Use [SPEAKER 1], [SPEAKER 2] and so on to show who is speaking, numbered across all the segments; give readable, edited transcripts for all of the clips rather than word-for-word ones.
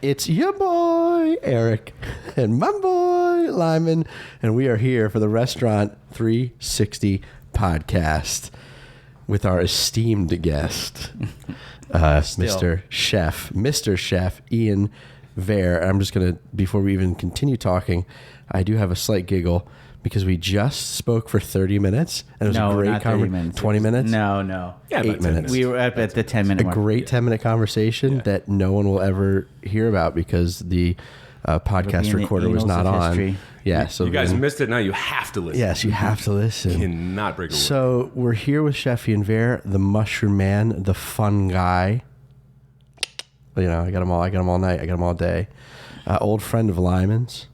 [SPEAKER 1] It's your boy, Eric, and my boy, Lyman, and we are here for the Restaurant 360 podcast with our esteemed guest, Mr. Chef Ian Vare. I'm just going to, before we even continue talking, I do have a slight giggle because we just spoke for 30 minutes, and it was a great conversation. 20 minutes?
[SPEAKER 2] No.
[SPEAKER 1] Yeah, 8 minutes.
[SPEAKER 2] We were at the 10-minute mark.
[SPEAKER 1] A great 10-minute conversation that no one will ever hear about because the podcast recorder was not on.
[SPEAKER 2] History.
[SPEAKER 1] Yeah, so
[SPEAKER 3] you guys missed it. Now you have to listen.
[SPEAKER 1] Yes, you have to listen.
[SPEAKER 3] You cannot break a word.
[SPEAKER 1] So we're here with Chef Ian Vare, the mushroom man, the fun guy. You know, I got him all night. I got him all day. Old friend of Lyman's.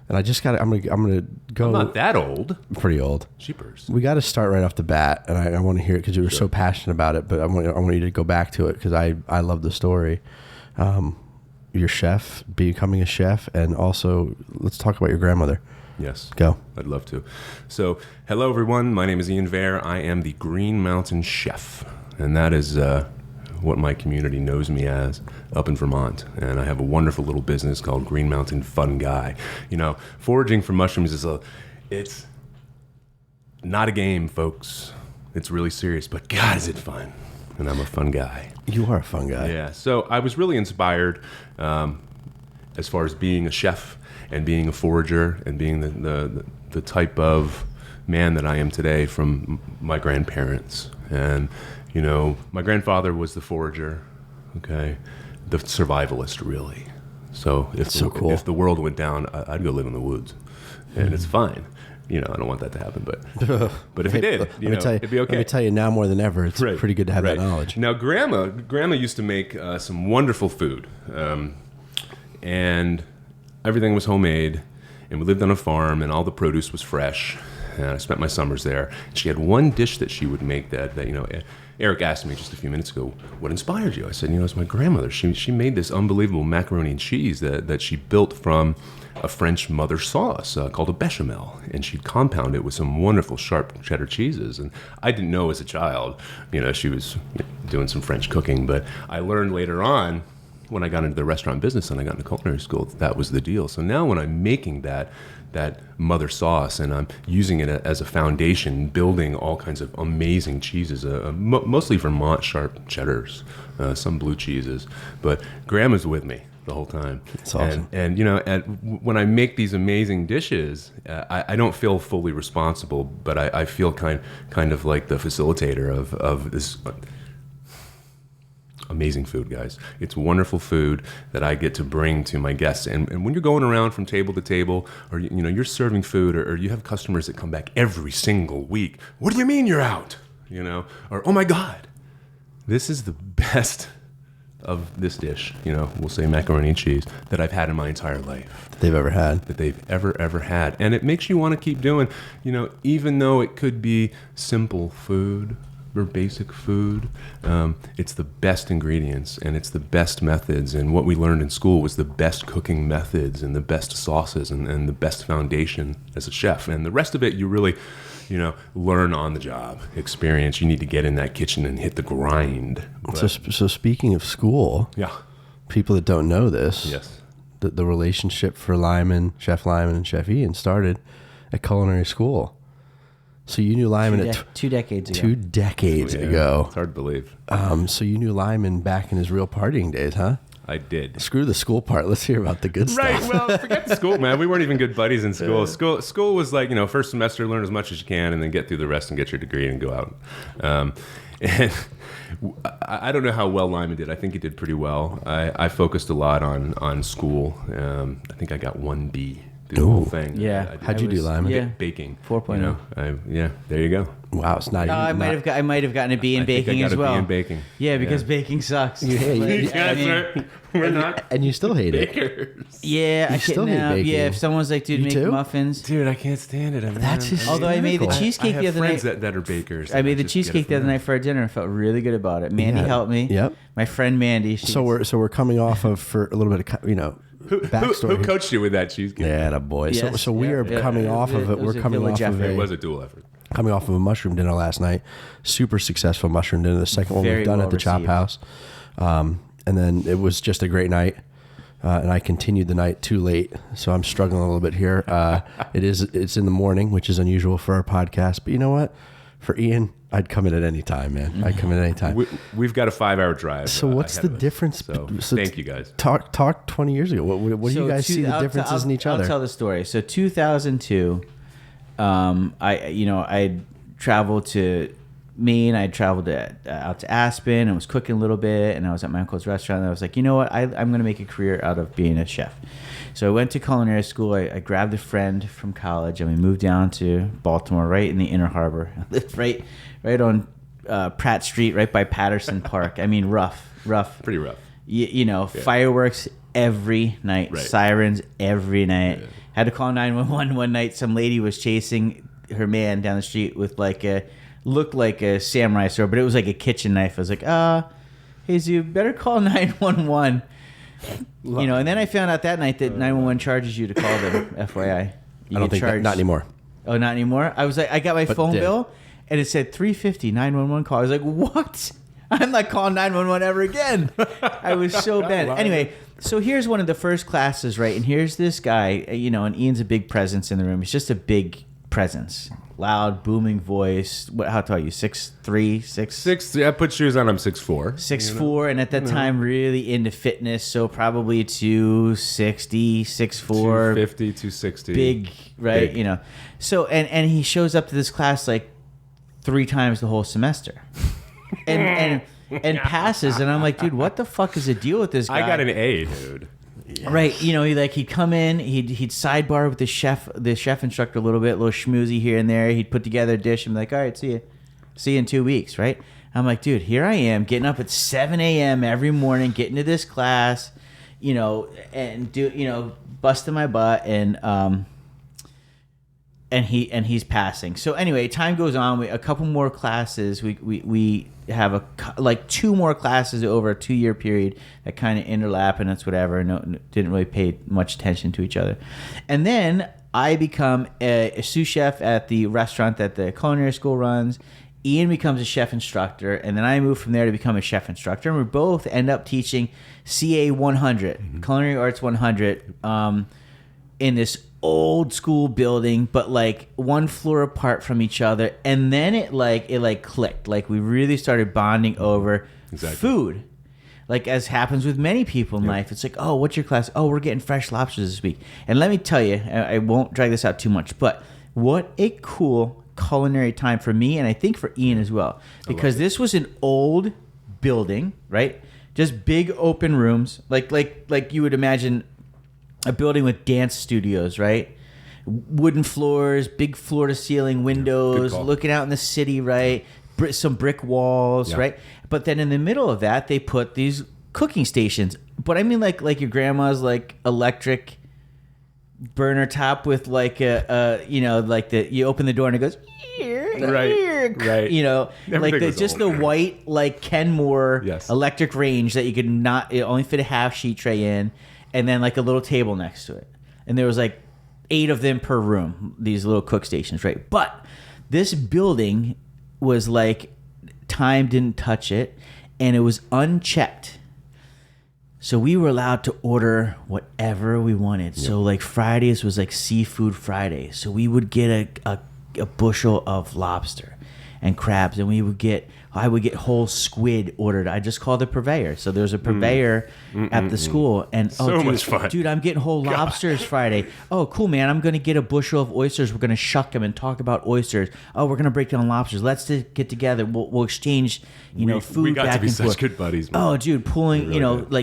[SPEAKER 1] And I just got. I'm gonna go.
[SPEAKER 3] I'm not that old.
[SPEAKER 1] Pretty old.
[SPEAKER 3] Cheapers.
[SPEAKER 1] We got to start right off the bat, and I want to hear it because you were so passionate about it. But I want you to go back to it because I love the story. Your chef, becoming a chef, and also let's talk about your grandmother.
[SPEAKER 3] Yes.
[SPEAKER 1] Go.
[SPEAKER 3] I'd love to. So, hello everyone. My name is Ian Vare. I am the Green Mountain Chef, and that is what my community knows me as up in Vermont. And I have a wonderful little business called Green Mountain FUNgi. You know, foraging for mushrooms it's not a game, folks. It's really serious, but God, is it fun. And I'm a fun guy.
[SPEAKER 1] You are a fun guy.
[SPEAKER 3] Yeah. So I was really inspired as far as being a chef and being a forager and being the type of man that I am today from my grandparents. And you know, my grandfather was the forager, okay, the survivalist, really. So if the world went down, I'd go live in the woods, and it's fine. You know, I don't want that to happen, but if it did, it'd be okay.
[SPEAKER 1] Let me tell you now more than ever, it's pretty good to have that knowledge.
[SPEAKER 3] Now, Grandma used to make some wonderful food, and everything was homemade, and we lived on a farm, and all the produce was fresh. And I spent my summers there. She had one dish that she would make that you know. Eric asked me just a few minutes ago, what inspired you? I said, it's my grandmother. She made this unbelievable macaroni and cheese that she built from a French mother sauce called a bechamel. And she'd compound it with some wonderful sharp cheddar cheeses. And I didn't know as a child, she was doing some French cooking. But I learned later on when I got into the restaurant business and I got into culinary school, that was the deal. So now when I'm making that mother sauce and I'm using it as a foundation, building all kinds of amazing cheeses, mostly Vermont sharp cheddars, some blue cheeses, but Grandma's with me the whole time.
[SPEAKER 1] That's awesome.
[SPEAKER 3] And when I make these amazing dishes, I don't feel fully responsible, but I feel kind of like the facilitator of this amazing food, guys. It's wonderful food that I get to bring to my guests. And when you're going around from table to table, or you're serving food, or you have customers that come back every single week, what do you mean you're out? Or oh my God, this is the best of this dish. We'll say macaroni and cheese that I've had in my entire life.
[SPEAKER 1] That they've
[SPEAKER 3] ever had, and it makes you want to keep doing. Even though it could be simple food. Or basic food, it's the best ingredients and it's the best methods, and what we learned in school was the best cooking methods and the best sauces and the best foundation as a chef, and the rest of it you really learn on the job experience. You need to get in that kitchen and hit the grind.
[SPEAKER 1] So speaking of school, people that don't know this, the relationship for Chef Lyman and Chef Ian started at culinary school. So you knew Lyman at
[SPEAKER 2] 2 decades ago.
[SPEAKER 1] 2 decades ago.
[SPEAKER 3] It's hard to believe.
[SPEAKER 1] So you knew Lyman back in his real partying days, huh?
[SPEAKER 3] I did.
[SPEAKER 1] Screw the school part. Let's hear about the good stuff.
[SPEAKER 3] Right. Well, forget the school, man. We weren't even good buddies in school. School was like, first semester, learn as much as you can, and then get through the rest and get your degree and go out. And I don't know how well Lyman did. I think he did pretty well. I focused a lot on school. I think I got 1B. The whole thing.
[SPEAKER 2] Yeah.
[SPEAKER 1] How'd you do, Lyman?
[SPEAKER 2] Yeah.
[SPEAKER 3] Baking.
[SPEAKER 2] 4.0.
[SPEAKER 3] There you go.
[SPEAKER 1] Wow, it's not.
[SPEAKER 2] I might have gotten a B in baking as well.
[SPEAKER 3] I got a B in baking.
[SPEAKER 2] Yeah, because baking sucks.
[SPEAKER 3] We're not.
[SPEAKER 1] And you still hate
[SPEAKER 3] bakers.
[SPEAKER 1] it.
[SPEAKER 2] Yeah, I
[SPEAKER 1] still hate baking.
[SPEAKER 2] Yeah, if someone's like, dude, make muffins.
[SPEAKER 3] Dude, I can't stand it.
[SPEAKER 1] That's just
[SPEAKER 2] although I made the cheesecake the other night.
[SPEAKER 3] I have friends that are bakers.
[SPEAKER 2] I made the cheesecake the other night for our dinner and felt really good about it. Mandy helped me.
[SPEAKER 1] Yep.
[SPEAKER 2] My friend Mandy.
[SPEAKER 1] So we're coming off of, for a little bit of backstory.
[SPEAKER 3] Who coached you with that cheesecake?
[SPEAKER 1] Yeah, that boy.
[SPEAKER 2] Yes.
[SPEAKER 1] So we are coming off of it. We're coming off of
[SPEAKER 3] it was a dual effort.
[SPEAKER 1] Coming off of a mushroom dinner last night. Super successful mushroom dinner. The second one we've done at the Chop House. And then it was just a great night. and I continued the night too late, so I'm struggling a little bit here. It's in the morning, which is unusual for our podcast, but you know what? For Ian, I'd come in at any time, man. I'd come in at any time.
[SPEAKER 3] We've got a 5-hour drive.
[SPEAKER 1] So what's the difference?
[SPEAKER 3] So thank you guys.
[SPEAKER 1] Talk 20 years ago. What do you guys see the differences in each other?
[SPEAKER 2] I'll tell the story. So 2002, I traveled to Maine. I traveled out to Aspen and was cooking a little bit, and I was at my uncle's restaurant, and I was like, you know what? I'm going to make a career out of being a chef. So I went to culinary school. I grabbed a friend from college, and we moved down to Baltimore, right in the Inner Harbor. I lived right on Pratt Street, right by Patterson Park. I mean, rough.
[SPEAKER 3] Pretty rough.
[SPEAKER 2] Fireworks every night,
[SPEAKER 3] right.
[SPEAKER 2] Sirens every night. Yeah. Had to call 911 one night. Some lady was chasing her man down the street with looked like a samurai sword, but it was like a kitchen knife. I was like, hey, you better call 911. And then I found out that night that 911 charges you to call them, FYI.
[SPEAKER 1] I don't think not anymore.
[SPEAKER 2] Oh, not anymore? I was like, I got my phone bill, and it said $350 911 call. I was like, what? I'm not calling 911 ever again. I was so bad. Anyway, so here's one of the first classes, right? And here's this guy, and Ian's a big presence in the room. He's just a big presence. Loud, booming voice. How tall are you? 6'3",
[SPEAKER 3] 6'3". I put shoes on. I'm 6'4".
[SPEAKER 2] 6'4", and at that time, really into fitness. So probably 260, 6'4".
[SPEAKER 3] 250, 260.
[SPEAKER 2] Big, right?
[SPEAKER 3] Big.
[SPEAKER 2] So, and he shows up to this class like 3 times the whole semester. and passes, and I'm like, dude, what the fuck is the deal with this guy?
[SPEAKER 3] I got an A, dude.
[SPEAKER 2] Yes. Right, he'd come in, he'd sidebar with the chef instructor a little schmoozy here and there. He'd put together a dish and be like, all right, see you in 2 weeks, right? I'm like, dude, here I am getting up at 7 a.m. every morning, getting to this class, and busting my butt, and he's passing. So anyway, time goes on. A couple more classes. We have 2 more classes over a 2-year period that kind of interlap, and that's whatever. No, didn't really pay much attention to each other. And then I become a sous chef at the restaurant that the culinary school runs. Ian becomes a chef instructor, and then I move from there to become a chef instructor. And we both end up teaching CA 100, Culinary Arts 100, in this old school building, but one floor apart from each other. And then it clicked. We really started bonding over food. As happens with many people in life. It's like, oh, what's your class? Oh, we're getting fresh lobsters this week. And let me tell you, I won't drag this out too much, but what a cool culinary time for me, and I think for Ian as well. Because this was an old building, right? Just big open rooms. Like you would imagine a building with dance studios, right? Wooden floors, big floor-to-ceiling windows, looking out in the city, right? Some brick walls, right? But then in the middle of that, they put these cooking stations. But I mean, like your grandma's electric burner top with you open the door and it goes,
[SPEAKER 3] right.
[SPEAKER 2] The white Kenmore electric range that you could it only fit a half sheet tray in. And then a little table next to it. And there was 8 of them per room, these little cook stations, right? But this building was time didn't touch it, and it was unchecked. So we were allowed to order whatever we wanted. Yep. So Fridays was Seafood Friday. So we would get a bushel of lobster and crabs, and I would get whole squid ordered. I just called the purveyor. So there's a purveyor at the school. And
[SPEAKER 3] much fun.
[SPEAKER 2] Dude, I'm getting whole lobsters Friday. Oh, cool, man. I'm going to get a bushel of oysters. We're going to shuck them and talk about oysters. Oh, we're going to break down lobsters. Let's get together. We'll exchange, food
[SPEAKER 3] we got
[SPEAKER 2] back
[SPEAKER 3] to be
[SPEAKER 2] and
[SPEAKER 3] such
[SPEAKER 2] forth.
[SPEAKER 3] Good buddies, man.
[SPEAKER 2] Oh, dude, pulling,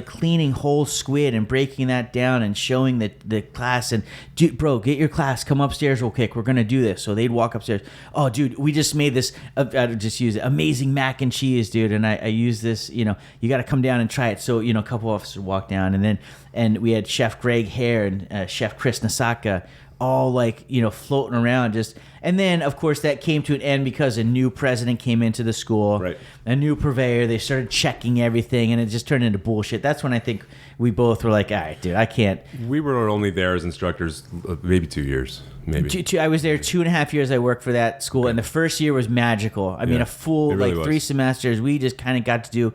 [SPEAKER 2] cleaning whole squid and breaking that down and showing the class. And, dude, bro, get your class. Come upstairs real quick. We're going to do this. So they'd walk upstairs. Oh, dude, we just made this, I'd just use it, amazing mac and cheese, dude. And I use this, you got to come down and try it. So, a couple officers walked down, and we had Chef Greg Hare and Chef Chris Nasaka all floating around and then of course that came to an end because a new president came into the school,
[SPEAKER 3] right?
[SPEAKER 2] A new purveyor. They started checking everything, and it just turned into bullshit. That's when I think we both were like, all right, dude, I can't.
[SPEAKER 3] We were only there as instructors maybe 2 years. Maybe.
[SPEAKER 2] I was there 2.5 years. I worked for that school, and the first year was magical. I mean, a full really 3 semesters. We just kind of got to do,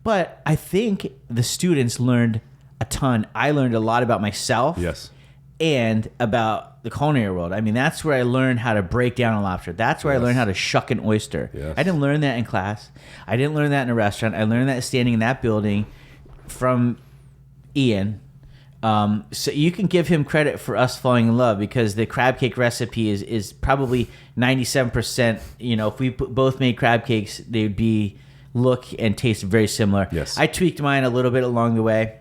[SPEAKER 2] but I think the students learned a ton. I learned a lot about myself.
[SPEAKER 3] Yes.
[SPEAKER 2] And about the culinary world. I mean, that's where I learned how to break down a lobster. That's where I learned how to shuck an oyster.
[SPEAKER 3] Yes.
[SPEAKER 2] I didn't learn that in class. I didn't learn that in a restaurant. I learned that standing in that building from Ian. So you can give him credit for us falling in love, because the crab cake recipe is probably 97%. You know, if we both made crab cakes, they would be look and taste very similar.
[SPEAKER 3] Yes.
[SPEAKER 2] I tweaked mine a little bit along the way.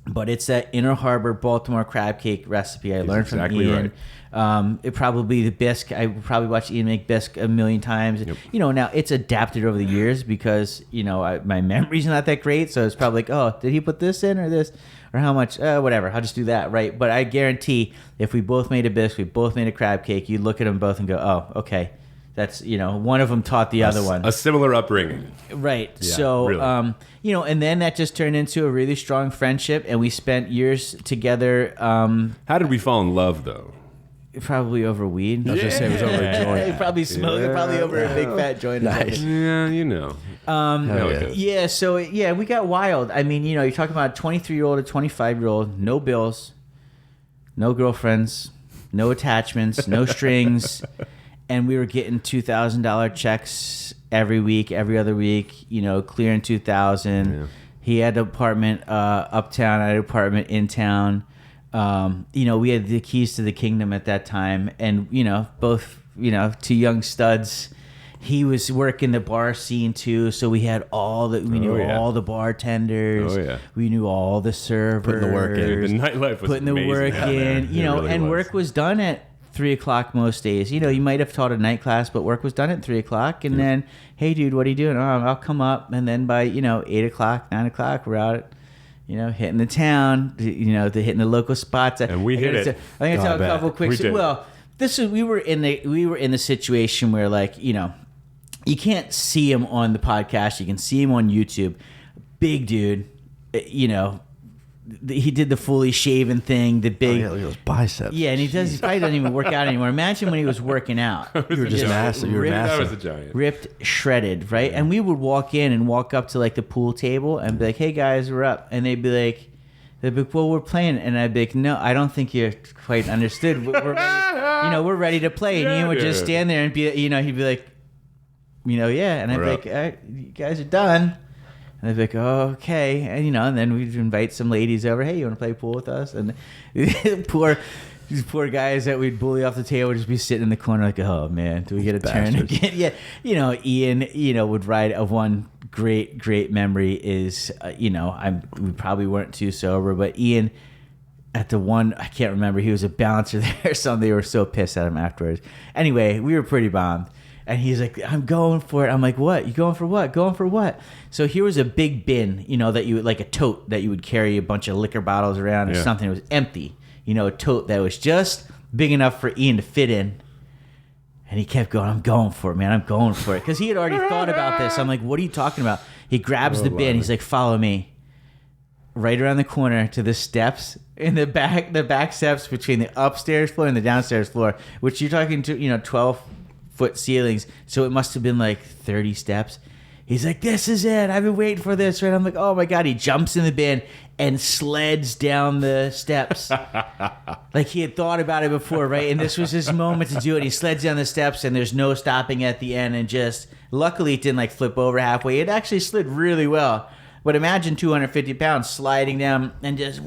[SPEAKER 2] But it's that Inner Harbor Baltimore crab cake recipe I learned from Ian.
[SPEAKER 3] Right.
[SPEAKER 2] It probably the bisque. I probably watched Ian make bisque a million times.
[SPEAKER 3] Yep.
[SPEAKER 2] You know, now it's adapted over the years because, you know, my memory's not that great. So it's probably like, oh, did he put this in or this? Or how much? Whatever. I'll just do that, right? But I guarantee if we both made a bisque, we both made a crab cake, you'd look at them both and go, oh, okay. That's, you know, one of them taught the other one.
[SPEAKER 3] A similar upbringing.
[SPEAKER 2] Right.
[SPEAKER 3] Yeah,
[SPEAKER 2] so,
[SPEAKER 3] really.
[SPEAKER 2] you know, and then that just turned into a really strong friendship, and we spent years together.
[SPEAKER 3] How did we fall in love, though?
[SPEAKER 2] Probably over weed.
[SPEAKER 1] I was just saying it was over a joint.
[SPEAKER 2] Probably smoking, probably over a big fat joint.
[SPEAKER 1] Nice.
[SPEAKER 3] Yeah, you know.
[SPEAKER 1] Hell yeah.
[SPEAKER 2] Yeah, so, yeah, we got wild. I mean, you know, you're talking about a 23-year-old, a 25-year-old, no bills, no girlfriends, no attachments, no strings. And we were getting $2,000 checks every week, every other week, you know, clearing $2,000.
[SPEAKER 3] Yeah.
[SPEAKER 2] He had an apartment uptown, I had an apartment in town. You know, we had the keys to the kingdom at that time. And, you know, both, you know, two young studs. He was working the bar scene too, so we had all the all the bartenders.
[SPEAKER 3] Oh, yeah.
[SPEAKER 2] We knew all the servers.
[SPEAKER 1] Putting the work in.
[SPEAKER 3] The nightlife was
[SPEAKER 2] putting the
[SPEAKER 3] amazing
[SPEAKER 2] work
[SPEAKER 3] down
[SPEAKER 2] in.
[SPEAKER 3] there.
[SPEAKER 2] You
[SPEAKER 3] It
[SPEAKER 2] know,
[SPEAKER 3] really
[SPEAKER 2] and
[SPEAKER 3] was.
[SPEAKER 2] work was done at 3:00 most days. You know, you might have taught a night class, but work was done at 3:00. And then, hey, dude, what are you doing? Oh, I'll come up. And then by, you know, 8:00, 9:00, we're out, you know, hitting the town, you know, hitting the local spots.
[SPEAKER 3] And we hit it.
[SPEAKER 2] I'm gonna tell a
[SPEAKER 1] bet.
[SPEAKER 2] couple quick.
[SPEAKER 3] We did.
[SPEAKER 2] Well, we were in the situation where, like, you know, you can't see him on the podcast. You can see him on YouTube. Big dude, you know. He did the fully shaven thing, the big.
[SPEAKER 1] Oh, yeah, look at those biceps.
[SPEAKER 2] Yeah, and he probably doesn't even work out anymore. Imagine when he was working out.
[SPEAKER 1] You were just massive. You were
[SPEAKER 2] ripped-
[SPEAKER 3] That was
[SPEAKER 1] massive.
[SPEAKER 3] a giant.
[SPEAKER 2] Ripped, shredded, right? And we would walk in and walk up to like the pool table and be like, "Hey guys, we're up." And they'd be like, "Well, we're playing." And I'd be like, "No, I don't think you quite understood. We're ready, you know, we're ready to play." And Ian would just stand there and be, you know, he'd be like, you know, yeah. And I'd
[SPEAKER 3] We're
[SPEAKER 2] be
[SPEAKER 3] up.
[SPEAKER 2] like, "All right, you guys are done." And I'd be like, oh, okay. And, you know, and then we'd invite some ladies over. Hey, you want to play pool with us? And these poor guys that we'd bully off the table would just be sitting in the corner like, oh, man, do we get a turn again? Yeah. You know, Ian, you know, would ride a one great memory is, you know, we probably weren't too sober, but Ian at the one, I can't remember, he was a bouncer there or something. They were so pissed at him afterwards. Anyway, we were pretty bombed. And he's like, I'm going for it. I'm like, what? You going for what? Going for what? So here was a big bin, you know, that you would, like a tote that you would carry a bunch of liquor bottles around or
[SPEAKER 3] Yeah.
[SPEAKER 2] something. It was empty, you know, a tote that was just big enough for Ian to fit in. And he kept going, I'm going for it, man. I'm going for it. Because he had already thought about this. I'm like, what are you talking about? He grabs the bin.
[SPEAKER 3] Lyman.
[SPEAKER 2] He's like, follow me. Right around the corner to the steps in the back steps between the upstairs floor and the downstairs floor, which you're talking to, you know, 12-foot ceilings, so it must have been like 30 steps. He's like, this is it. I've been waiting for this, right? I'm like, oh my God. He jumps in the bin and sleds down the steps. Like he had thought about it before, right? And this was his moment to do it. He sleds down the steps and there's no stopping at the end, and just, luckily it didn't like flip over halfway. It actually slid really well. But imagine 250 pounds sliding down and just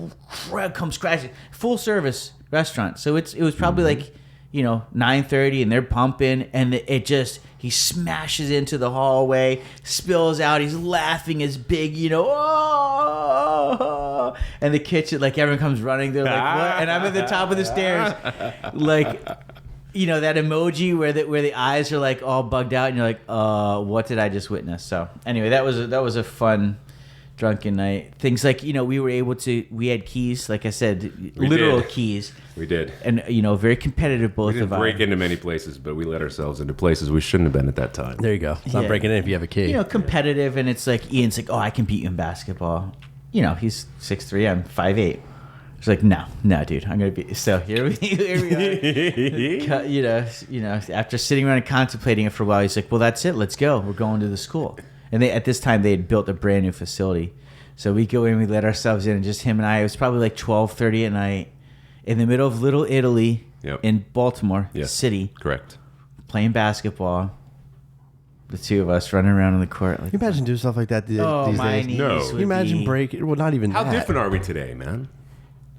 [SPEAKER 2] comes crashing. Full service restaurant. So it was probably like, you know, 9:30 and they're pumping, and it just, he smashes into the hallway, spills out, he's laughing as big, you know, oh, and the kitchen, like everyone comes running, they're like, what? And I'm at the top of the stairs, like, you know, that emoji where the eyes are like all bugged out and you're like, what did I just witness? So anyway, that was a fun drunken night. Things like, you know, we had keys, like I said, literal keys.
[SPEAKER 3] We did.
[SPEAKER 2] And, you know, very competitive, both
[SPEAKER 3] We didn't
[SPEAKER 2] of us.
[SPEAKER 3] break into many places, but we let ourselves into places we shouldn't have been at that time.
[SPEAKER 1] There you go. It's not
[SPEAKER 2] Yeah.
[SPEAKER 1] breaking in if you have a key.
[SPEAKER 2] You know, competitive, and it's like, Ian's like, oh, I can beat you in basketball. You know, he's 6'3", I'm 5'8". It's like, no, dude, I'm going to be... So here we are. you know, after sitting around and contemplating it for a while, he's like, well, that's it. Let's go. We're going to the school. And at this time, they had built a brand new facility. So we go in, we let ourselves in, and just him and I. It was probably like 12:30 at night, in the middle of Little Italy in Baltimore City.
[SPEAKER 3] Correct.
[SPEAKER 2] Playing basketball. The two of us running around on the court. Like,
[SPEAKER 1] Can you imagine doing stuff like that these
[SPEAKER 2] my
[SPEAKER 1] days?
[SPEAKER 2] knees
[SPEAKER 3] No.
[SPEAKER 2] would
[SPEAKER 1] Can you imagine
[SPEAKER 2] be-
[SPEAKER 1] breaking? Well, not even
[SPEAKER 3] How
[SPEAKER 1] that.
[SPEAKER 3] different are we today, man?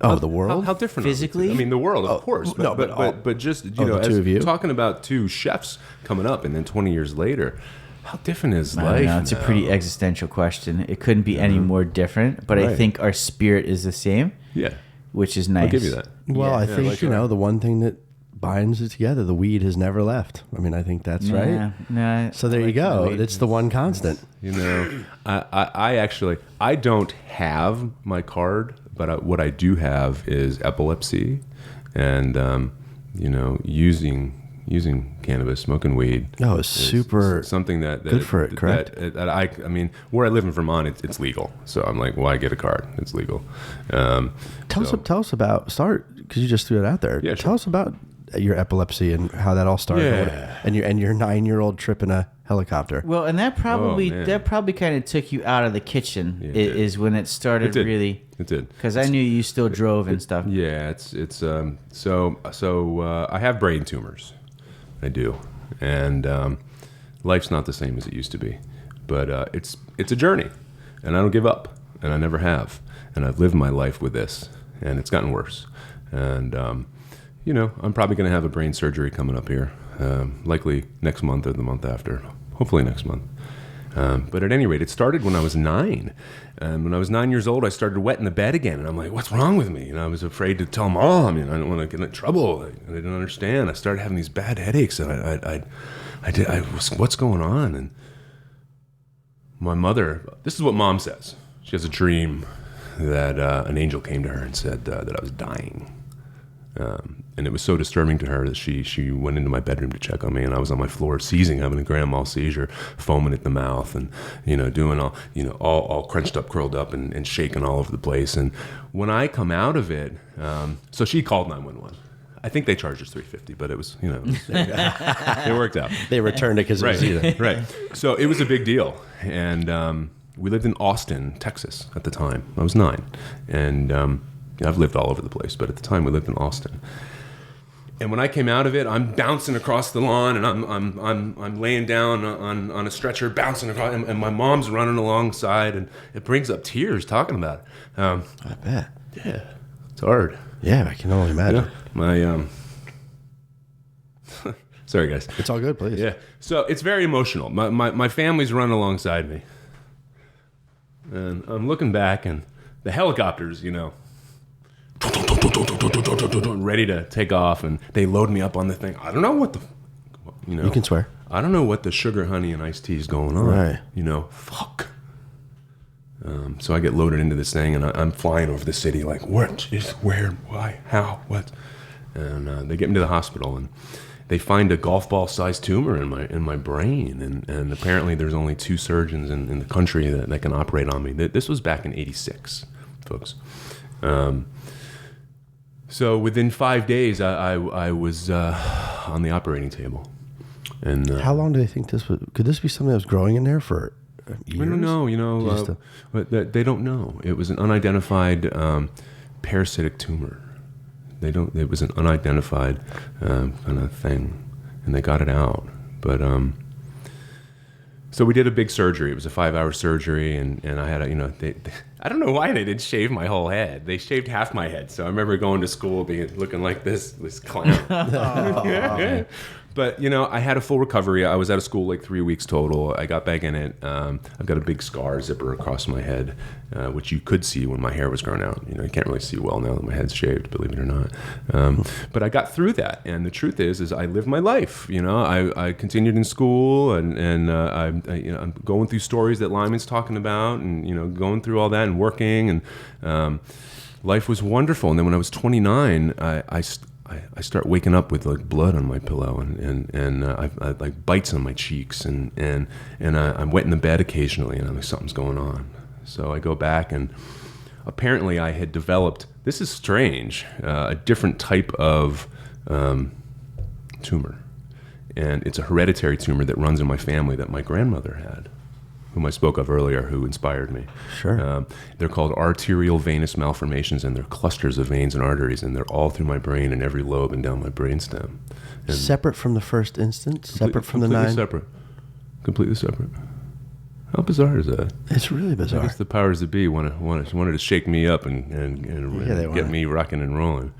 [SPEAKER 1] Oh, the world?
[SPEAKER 3] How different
[SPEAKER 2] Physically?
[SPEAKER 3] Are we today? I mean, the world, of course. But,
[SPEAKER 1] no,
[SPEAKER 3] but just, you
[SPEAKER 1] the
[SPEAKER 3] know,
[SPEAKER 1] two
[SPEAKER 3] as
[SPEAKER 1] of you?
[SPEAKER 3] talking about two chefs coming up and then 20 years later, how different is
[SPEAKER 2] I don't
[SPEAKER 3] life
[SPEAKER 2] know, it's a
[SPEAKER 3] now?
[SPEAKER 2] pretty existential question. It couldn't be any more different, but I
[SPEAKER 3] Right.
[SPEAKER 2] think our spirit is the same,
[SPEAKER 3] Yeah.
[SPEAKER 2] which is nice.
[SPEAKER 3] I'll give you that.
[SPEAKER 1] Well, I think,
[SPEAKER 3] like
[SPEAKER 1] you
[SPEAKER 3] that.
[SPEAKER 1] know, the one thing that binds it together, the weed has never left. I mean, I think that's right.
[SPEAKER 2] Nah,
[SPEAKER 1] So there
[SPEAKER 2] I
[SPEAKER 1] you
[SPEAKER 2] like
[SPEAKER 1] go.
[SPEAKER 2] the weed.
[SPEAKER 1] It's the one constant.
[SPEAKER 3] You know, I actually, I don't have my card, but what I do have is epilepsy and, you know, using cannabis, smoking weed.
[SPEAKER 1] No, it's super
[SPEAKER 3] something that
[SPEAKER 1] good for it, correct?
[SPEAKER 3] That I mean, where I live in Vermont, it's legal. So I'm like, why get a card? It's legal.
[SPEAKER 1] Tell us about because you just threw it out there.
[SPEAKER 3] Yeah,
[SPEAKER 1] Tell
[SPEAKER 3] sure.
[SPEAKER 1] us about your epilepsy and how that all started.
[SPEAKER 3] Yeah.
[SPEAKER 1] And your 9-year-old trip in a helicopter.
[SPEAKER 2] Well, and that probably
[SPEAKER 3] man.
[SPEAKER 2] kind of took you out of the kitchen.
[SPEAKER 3] Yeah, it did.
[SPEAKER 2] Is when it started
[SPEAKER 3] It did.
[SPEAKER 2] really.
[SPEAKER 3] It did.
[SPEAKER 2] Because I knew you still drove and stuff.
[SPEAKER 3] Yeah, so I have brain tumors. I do, and life's not the same as it used to be, but it's a journey, and I don't give up, and I never have, and I've lived my life with this, and it's gotten worse, and you know, I'm probably going to have a brain surgery coming up here, likely next month or the month after, hopefully next month. But at any rate, it started when I was 9. And when I was 9 years old, I started wetting the bed again. And I'm like, what's wrong with me? And I was afraid to tell Mom. You know, I didn't want to get in trouble. I didn't understand. I started having these bad headaches. And what's going on? And my mother, this is what Mom says. She has a dream that an angel came to her and said that I was dying. And it was so disturbing to her that she went into my bedroom to check on me, and I was on my floor seizing, having a grand mal seizure, foaming at the mouth, and you know, doing all crunched up, curled up, and shaking all over the place. And when I come out of it, so she called 911. I think they charged us $350, but it was, you know, it worked out.
[SPEAKER 1] They returned it because it was either.
[SPEAKER 3] Right. So it was a big deal, and we lived in Austin, Texas, at the time. I was 9, and I've lived all over the place, but at the time we lived in Austin. And when I came out of it, I'm bouncing across the lawn, and I'm laying down on a stretcher, bouncing across, and my mom's running alongside, and it brings up tears talking about it.
[SPEAKER 1] I bet.
[SPEAKER 3] Yeah, it's hard.
[SPEAKER 1] Yeah, I can only imagine.
[SPEAKER 3] My sorry guys.
[SPEAKER 1] It's all good, please.
[SPEAKER 3] Yeah, so it's very emotional. My family's running alongside me, and I'm looking back, and the helicopters, you know, ready to take off, and they load me up on the thing. I don't know what
[SPEAKER 1] You can swear.
[SPEAKER 3] I don't know what the sugar, honey, and iced tea is going on.
[SPEAKER 1] Right.
[SPEAKER 3] You know, fuck. So I get loaded into this thing, and I'm flying over the city like, what is, where, why, how, what? And they get me to the hospital, and they find a golf ball sized tumor in my brain, and apparently there's only 2 surgeons in the country that can operate on me. This was back in '86, folks. So within 5 days, I was on the operating table. And
[SPEAKER 1] How long do they think this was? Could this be something that was growing in there for years?
[SPEAKER 3] I don't know, you know, but they don't know. It was an unidentified parasitic tumor. It was an unidentified kind of thing, and they got it out. But so we did a big surgery. It was a 5-hour surgery, and I had I don't know why they didn't shave my whole head. They shaved half my head. So I remember going to school looking like this clown. But, you know, I had a full recovery. I was out of school like 3 weeks total. I got back in it. I've got a big scar zipper across my head, which you could see when my hair was growing out. You know, you can't really see well now that my head's shaved, believe it or not. But I got through that. And the truth is I lived my life. You know, I continued in school, and I'm going through stories that Lyman's talking about, and, you know, going through all that and working. And life was wonderful. And then when I was 29, I start waking up with like blood on my pillow, and I like bites on my cheeks, and I'm wet in the bed occasionally, and I'm like, something's going on. So I go back, and apparently I had developed, this is strange, a different type of tumor, and it's a hereditary tumor that runs in my family that my grandmother had. whom I spoke of earlier, who inspired me.
[SPEAKER 1] Sure.
[SPEAKER 3] They're called arterial venous malformations, and they're clusters of veins and arteries, and they're all through my brain and every lobe and down my brainstem. And
[SPEAKER 1] Separate from the first instance? Separate from the
[SPEAKER 3] completely
[SPEAKER 1] 9?
[SPEAKER 3] Separate. Completely separate. How bizarre is that?
[SPEAKER 1] It's really
[SPEAKER 3] I
[SPEAKER 1] bizarre.
[SPEAKER 3] guess the powers that be wanted to shake me up and
[SPEAKER 1] they
[SPEAKER 3] get me rocking and rolling.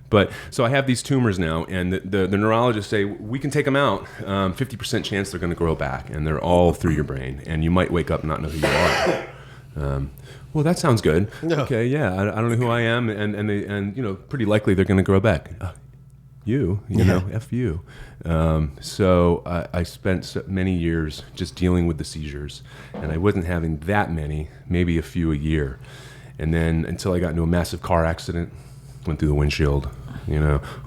[SPEAKER 3] But so I have these tumors now, and the neurologists say we can take them out. 50% chance they're going to grow back, and they're all through your brain, and you might wake up and not know who you are. Well, that sounds good.
[SPEAKER 1] No.
[SPEAKER 3] Okay, yeah, I don't know who I am, and pretty likely they're going to grow back. You know, F you. So I spent many years just dealing with the seizures, and I wasn't having that many, maybe a few a year. And then until I got into a massive car accident, went through the windshield,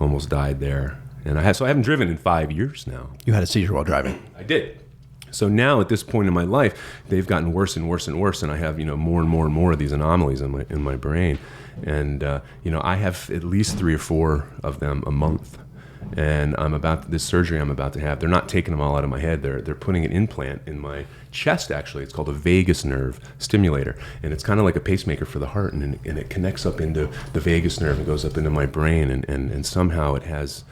[SPEAKER 3] almost died there. And so I haven't driven in 5 years now.
[SPEAKER 1] You had a seizure while driving.
[SPEAKER 3] I did. So now at this point in my life, they've gotten worse and worse and worse, and I have more and more and more of these anomalies in my brain, and I have at least 3 or 4 of them a month. And this surgery I'm about to have. They're not taking them all out of my head. They're putting an implant in my chest. Actually, it's called a vagus nerve stimulator, and it's kind of like a pacemaker for the heart, and it connects up into the vagus nerve and goes up into my brain, and somehow it has.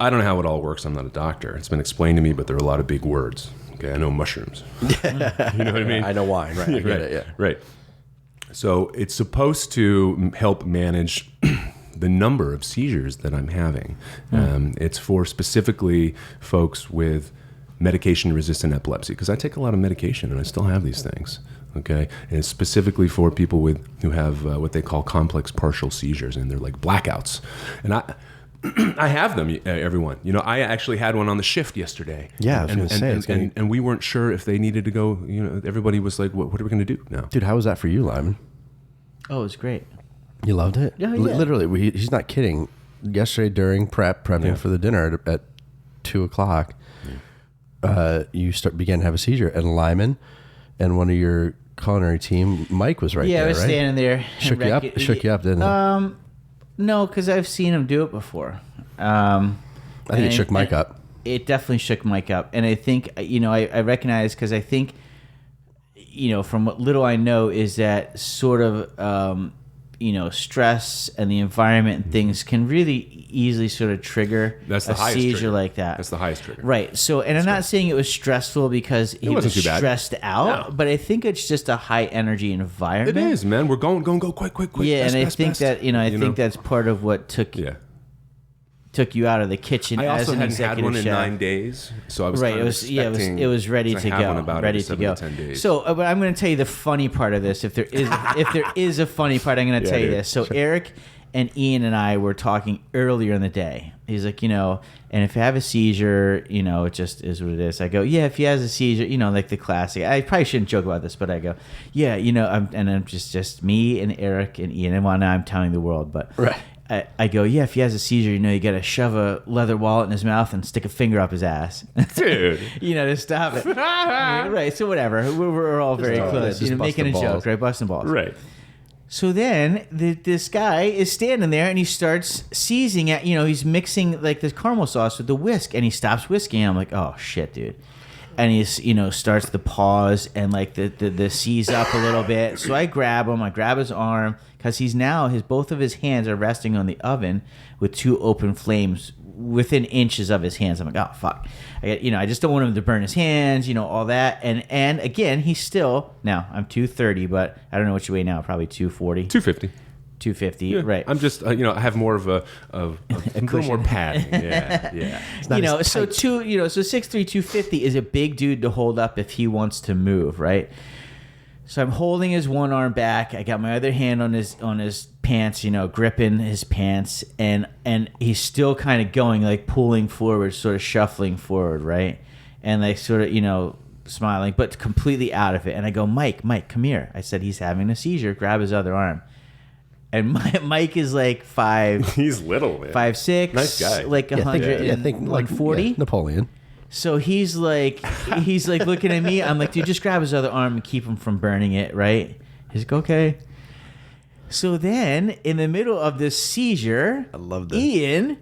[SPEAKER 3] I don't know how it all works. I'm not a doctor. It's been explained to me, but there are a lot of big words. Okay, I know mushrooms. You know what I mean?
[SPEAKER 1] I know wine, right? I get it, yeah.
[SPEAKER 3] Right. So it's supposed to help manage the number of seizures that I'm having. It's for specifically folks with medication-resistant epilepsy, because I take a lot of medication and I still have these things. Okay, and it's specifically for people who have what they call complex partial seizures, and they're like blackouts. And I have them, everyone. I actually had one on the shift yesterday.
[SPEAKER 1] Yeah, I was going to say.
[SPEAKER 3] And we weren't sure if they needed to go. Everybody was like, "What are we going to do now?"
[SPEAKER 1] Dude, how was that for you, Lyman?
[SPEAKER 2] Oh, it was great.
[SPEAKER 1] You loved it?
[SPEAKER 2] Yeah, yeah.
[SPEAKER 1] Literally, he's not kidding. Yesterday during prepping for the dinner at 2 o'clock, you began to have a seizure, and Lyman and one of your culinary team, Mike, was right there.
[SPEAKER 2] Yeah, I was
[SPEAKER 1] right?
[SPEAKER 2] standing there.
[SPEAKER 1] Shook you up, didn't it?
[SPEAKER 2] No, because I've seen him do it before.
[SPEAKER 1] I think it shook Mike up.
[SPEAKER 2] It definitely shook Mike up, and I think I recognize, because I think from what little I know is that sort of stress and the environment and things can really easily sort of trigger a seizure
[SPEAKER 3] trigger.
[SPEAKER 2] Like that.
[SPEAKER 3] That's the highest trigger.
[SPEAKER 2] Right. So, and I'm not saying it was stressful because he was stressed out, but I think it's just a high energy environment.
[SPEAKER 3] It is, man. We're going, quick.
[SPEAKER 2] Yeah,
[SPEAKER 3] best,
[SPEAKER 2] and I
[SPEAKER 3] best,
[SPEAKER 2] think
[SPEAKER 3] best.
[SPEAKER 2] that I think that's part of what took you out of the kitchen.
[SPEAKER 3] I also
[SPEAKER 2] as an
[SPEAKER 3] hadn't had
[SPEAKER 2] executive
[SPEAKER 3] one in
[SPEAKER 2] chef.
[SPEAKER 3] 9 days, so I was
[SPEAKER 2] right.
[SPEAKER 3] kind
[SPEAKER 2] It
[SPEAKER 3] of
[SPEAKER 2] was
[SPEAKER 3] expecting.
[SPEAKER 2] it was ready to go.
[SPEAKER 3] About
[SPEAKER 2] Ready
[SPEAKER 3] every
[SPEAKER 2] to
[SPEAKER 3] 7
[SPEAKER 2] go.
[SPEAKER 3] to 10 days.
[SPEAKER 2] So, but I'm going to tell you the funny part of this. If there is a funny part, I'm going to tell you
[SPEAKER 3] dude.
[SPEAKER 2] this. So Eric and Ian and I were talking earlier in the day. He's like, and if you have a seizure, it just is what it is. I go, yeah, if he has a seizure, like the classic. I probably shouldn't joke about this, but I go, yeah, I'm just me and Eric and Ian. And now I'm telling the world, but
[SPEAKER 1] Right.
[SPEAKER 2] I go, yeah, if he has a seizure, you got to shove a leather wallet in his mouth and stick a finger up his ass.
[SPEAKER 3] Dude.
[SPEAKER 2] To stop it. Right, so whatever. We're all very close. Making a joke, right? Busting balls.
[SPEAKER 3] Right.
[SPEAKER 2] So then this guy is standing there and he starts seizing at, he's mixing like this caramel sauce with the whisk, and he stops whisking. I'm like, oh shit, dude. And he's, starts to pause and like the seize up a little bit. So I grab him, I grab his arm, because both of his hands are resting on the oven with 2 open flames within inches of his hands. I'm like, oh fuck. I just don't want him to burn his hands, all that. And again, he's still, now I'm 230, but I don't know what you weigh now, probably 240.
[SPEAKER 3] 250.
[SPEAKER 2] 250,
[SPEAKER 3] Yeah.
[SPEAKER 2] right.
[SPEAKER 3] I'm just, I have more of a little more padding. Yeah.
[SPEAKER 2] So 6'3", 250 is a big dude to hold up if he wants to move, right? So I'm holding his one arm back. I got my other hand on his pants, gripping his pants, and he's still kind of going, like pulling forward, sort of shuffling forward, right? And like sort of, smiling, but completely out of it. And I go, Mike, come here. I said, he's having a seizure. Grab his other arm. And Mike is like 5.
[SPEAKER 3] He's little, man.
[SPEAKER 2] 5'6",
[SPEAKER 3] Nice guy.
[SPEAKER 2] like 100,
[SPEAKER 1] I think like
[SPEAKER 2] 140.
[SPEAKER 1] Napoleon.
[SPEAKER 2] So he's like looking at me. I'm like, dude, just grab his other arm and keep him from burning it, right? He's like, okay. So then, in the middle of this seizure,
[SPEAKER 1] I love this.
[SPEAKER 2] Ian,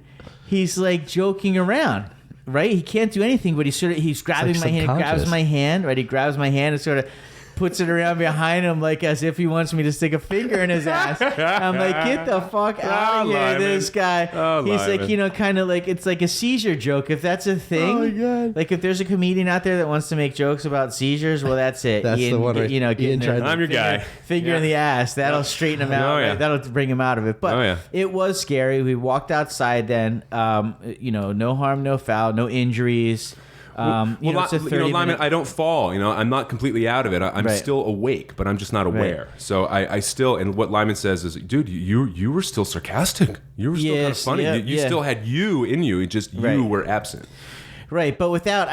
[SPEAKER 2] he's like joking around. Right? He can't do anything, but he's grabbing my hand, grabs my hand, right? He grabs my hand and sort of puts it around behind him like as if he wants me to stick a finger in his ass. I'm like, get the fuck out of here,
[SPEAKER 3] Lyman.
[SPEAKER 2] this guy. He's
[SPEAKER 3] Lyman.
[SPEAKER 2] like, kind of like, it's like a seizure joke. If that's a thing,
[SPEAKER 1] Oh my God.
[SPEAKER 2] like if there's a comedian out there that wants to make jokes about seizures, well, that's it.
[SPEAKER 1] That's the one, right?
[SPEAKER 2] Getting
[SPEAKER 1] I'm
[SPEAKER 3] your guy.
[SPEAKER 2] Finger in the ass. That'll straighten him out.
[SPEAKER 3] Oh, yeah.
[SPEAKER 2] Right? That'll bring him out of it. But it was scary. We walked outside then, no harm, no foul, no injuries. It's a 30
[SPEAKER 3] Lyman,
[SPEAKER 2] minute...
[SPEAKER 3] I don't fall. I'm not completely out of it. I'm
[SPEAKER 2] Right.
[SPEAKER 3] still awake, but I'm just not aware.
[SPEAKER 2] Right.
[SPEAKER 3] So I still, and what Lyman says is, dude, you were still sarcastic. You were still kind of funny.
[SPEAKER 2] Yeah,
[SPEAKER 3] you still had you in you. It just
[SPEAKER 2] Right.
[SPEAKER 3] you were absent.
[SPEAKER 2] Right, but without,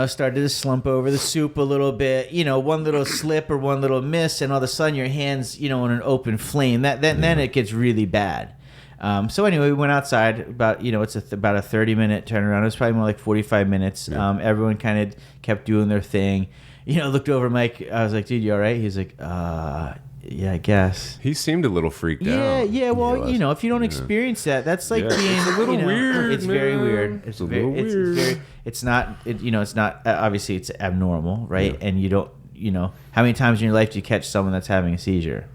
[SPEAKER 2] started to slump over the soup a little bit, one little slip or one little miss, and all of a sudden your hand's, in an open flame. Then it gets really bad. So anyway, we went outside about, it's about a 30-minute turnaround. It was probably more like 45 minutes.
[SPEAKER 3] Yeah.
[SPEAKER 2] Everyone kind of kept doing their thing. Looked over Mike. I was like, dude, you all right? He's like, yeah, I guess.
[SPEAKER 3] He seemed a little freaked out.
[SPEAKER 2] Yeah. Well, if you don't experience that, that's like being
[SPEAKER 3] It's a little weird.
[SPEAKER 2] It's very
[SPEAKER 3] man.
[SPEAKER 2] weird.
[SPEAKER 3] It's a little weird.
[SPEAKER 2] It's not. It's not. Obviously, it's abnormal, right?
[SPEAKER 3] Yeah.
[SPEAKER 2] And you don't. How many times in your life do you catch someone that's having a seizure?